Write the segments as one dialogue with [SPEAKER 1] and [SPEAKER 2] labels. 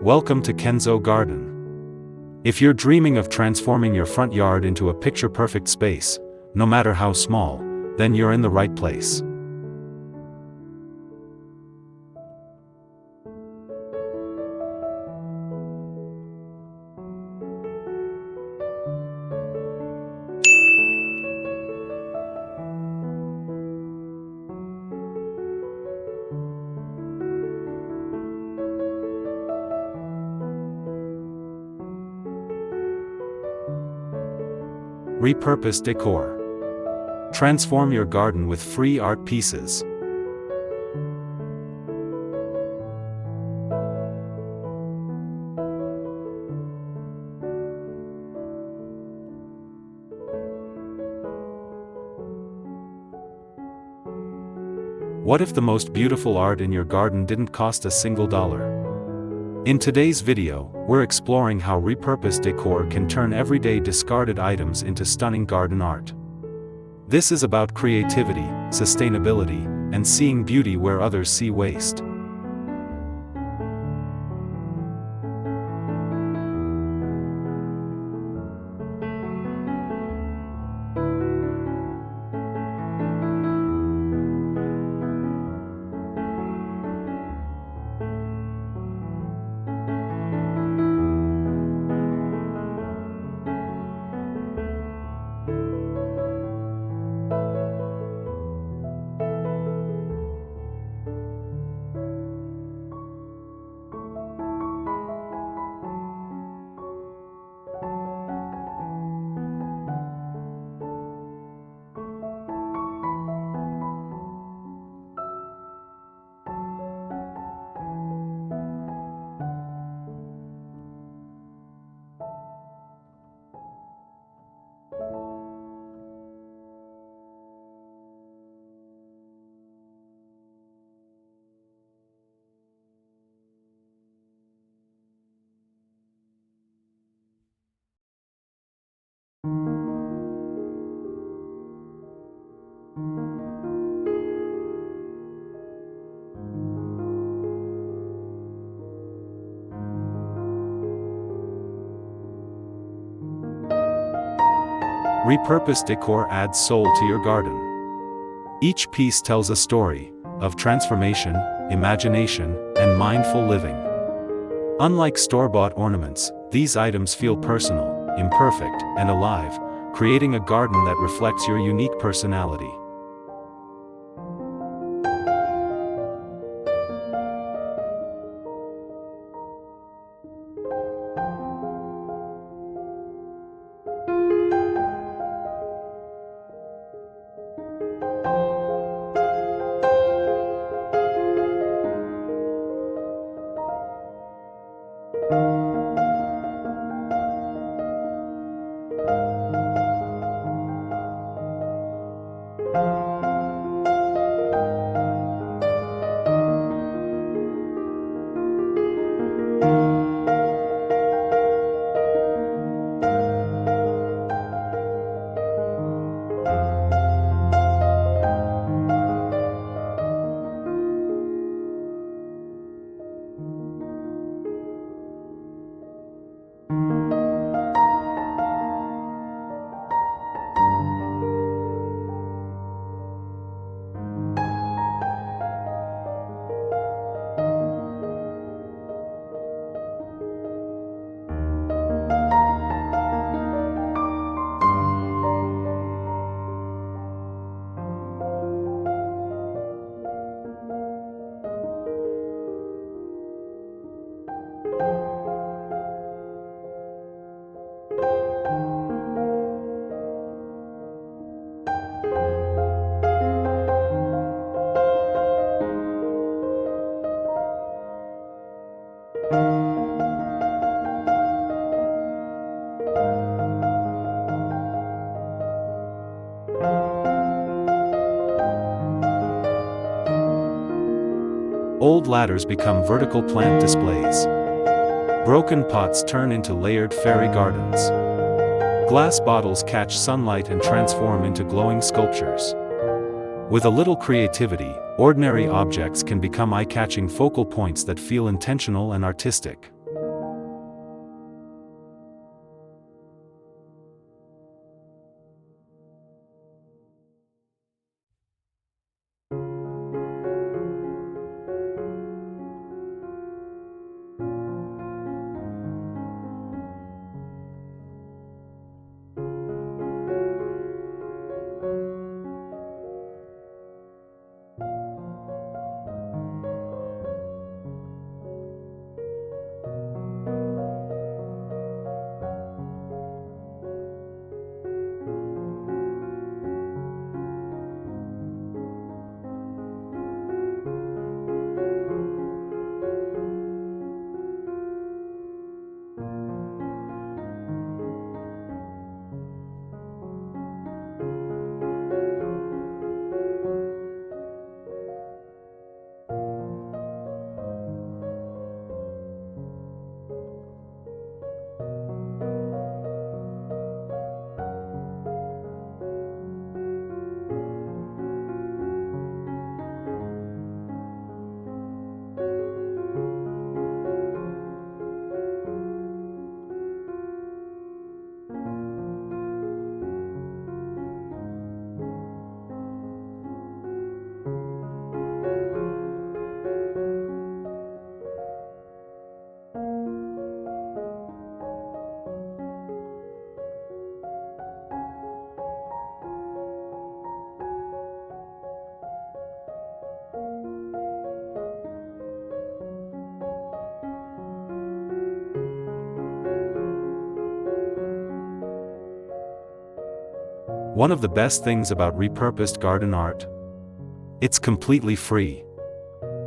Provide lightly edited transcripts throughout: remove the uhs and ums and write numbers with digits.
[SPEAKER 1] Welcome to Kenzo Garden. If you're dreaming of transforming your front yard into a picture-perfect space, no matter how small, then you're in the right place. Repurposed Decor. Transform your garden with free art pieces. What if the most beautiful art in your garden didn't cost a single dollar? In today's video, we're exploring how repurposed decor can turn everyday discarded items into stunning garden art. This is about creativity, sustainability, and seeing beauty where others see waste. Repurposed decor adds soul to your garden. Each piece tells a story of transformation, imagination, and mindful living. Unlike store-bought ornaments, these items feel personal, imperfect, and alive, creating a garden that reflects your unique personality. Old ladders become vertical plant displays. Broken pots turn into layered fairy gardens. Glass bottles catch sunlight and transform into glowing sculptures. With a little creativity, ordinary objects can become eye-catching focal points that feel intentional and artistic. One of the best things about repurposed garden art? It's completely free.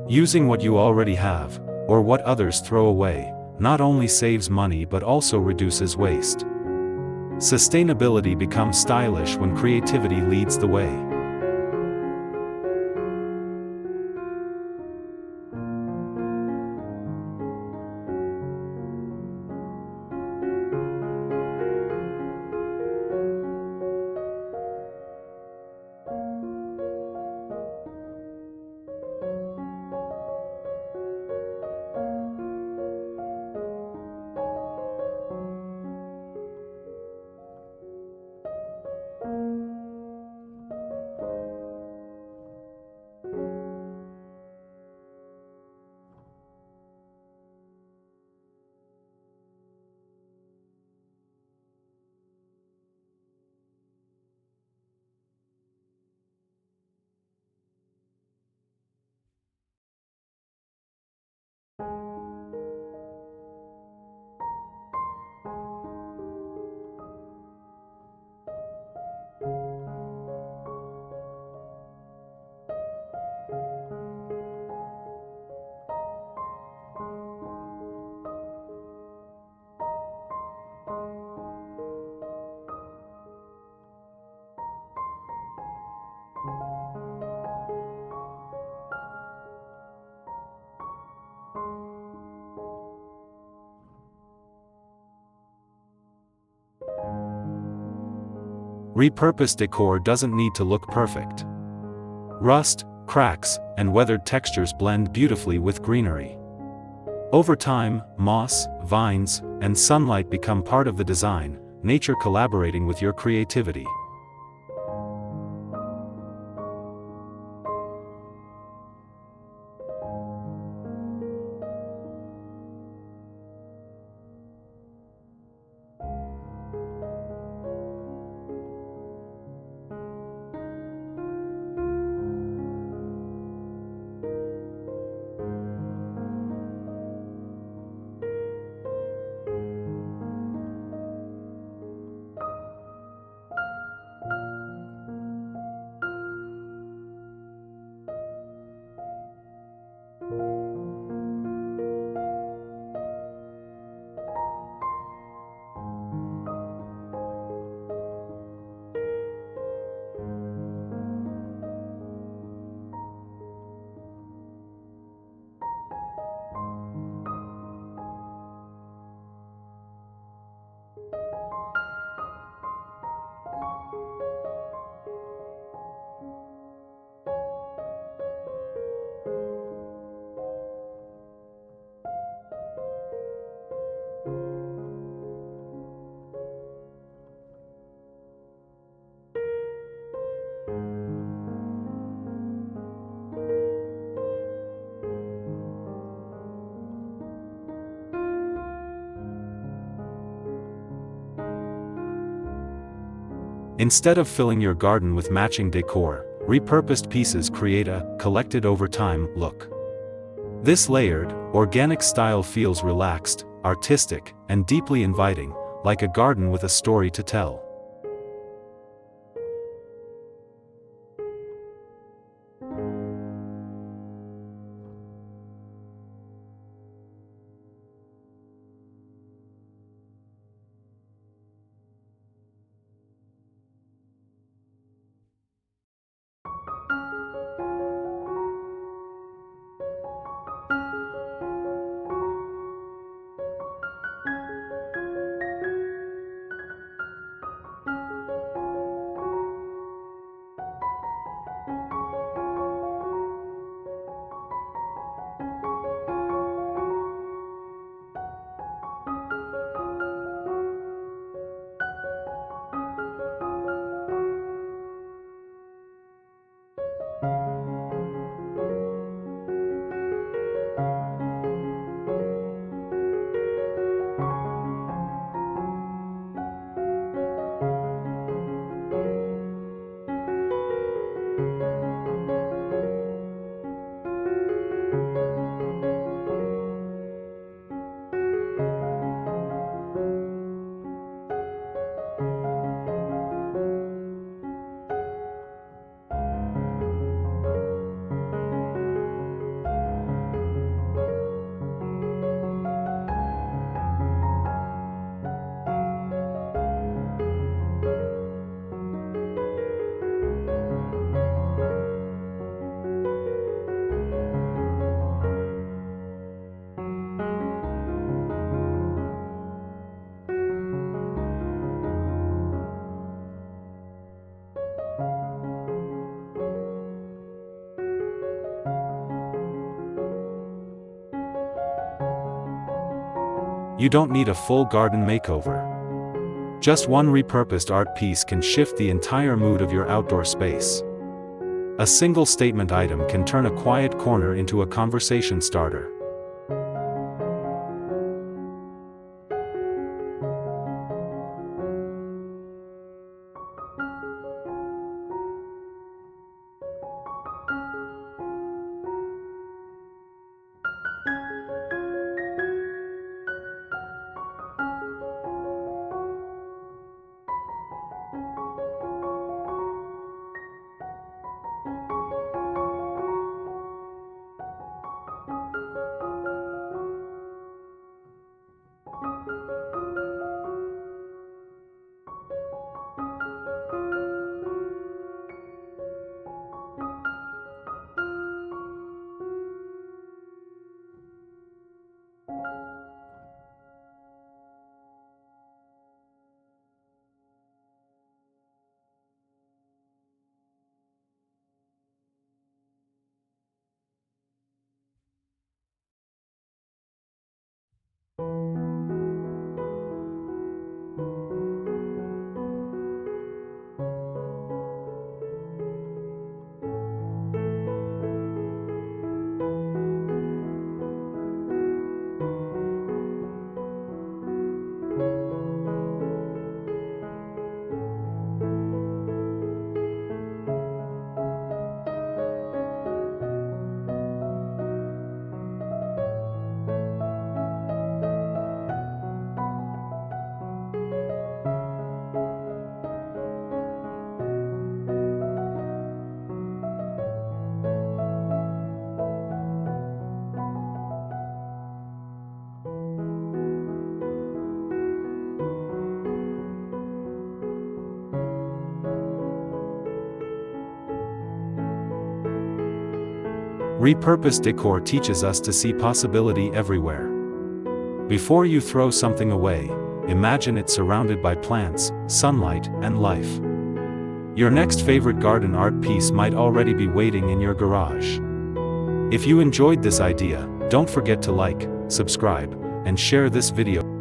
[SPEAKER 1] Using what you already have, or what others throw away, not only saves money but also reduces waste. Sustainability becomes stylish when creativity leads the way. Repurposed decor doesn't need to look perfect. Rust, cracks, and weathered textures blend beautifully with greenery. Over time, moss, vines, and sunlight become part of the design, nature collaborating with your creativity. Instead of filling your garden with matching decor, repurposed pieces create a collected over time look. This layered, organic style feels relaxed, artistic, and deeply inviting, like a garden with a story to tell. You don't need a full garden makeover. Just one repurposed art piece can shift the entire mood of your outdoor space. A single statement item can turn a quiet corner into a conversation starter. Repurposed decor teaches us to see possibility everywhere. Before you throw something away, imagine it surrounded by plants, sunlight, and life. Your next favorite garden art piece might already be waiting in your garage. If you enjoyed this idea, don't forget to like, subscribe, and share this video.